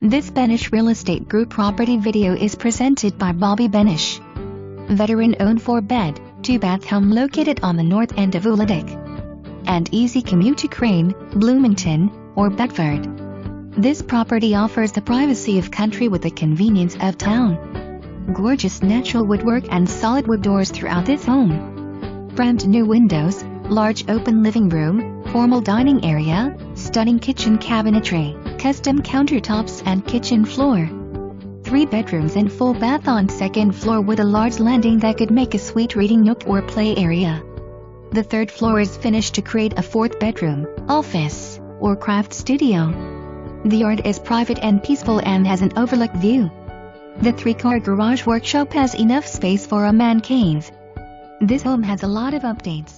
This Benish Real Estate Group property video is presented by Bobby Benish. Veteran-owned 4-bed, 2-bath home located on the north end of Oolitic. And easy commute to Crane, Bloomington, or Bedford. This property offers the privacy of country with the convenience of town. Gorgeous natural woodwork and solid wood doors throughout this home. Brand new windows, large open living room, formal dining area, stunning kitchen cabinetry, custom countertops and kitchen floor. 3 bedrooms and full bath on second floor with a large landing that could make a sweet reading nook or play area. The 3rd floor is finished to create a 4th bedroom, office, or craft studio. The yard is private and peaceful and has an overlook view. The 3-car garage workshop has enough space for a man cave. This home has a lot of updates.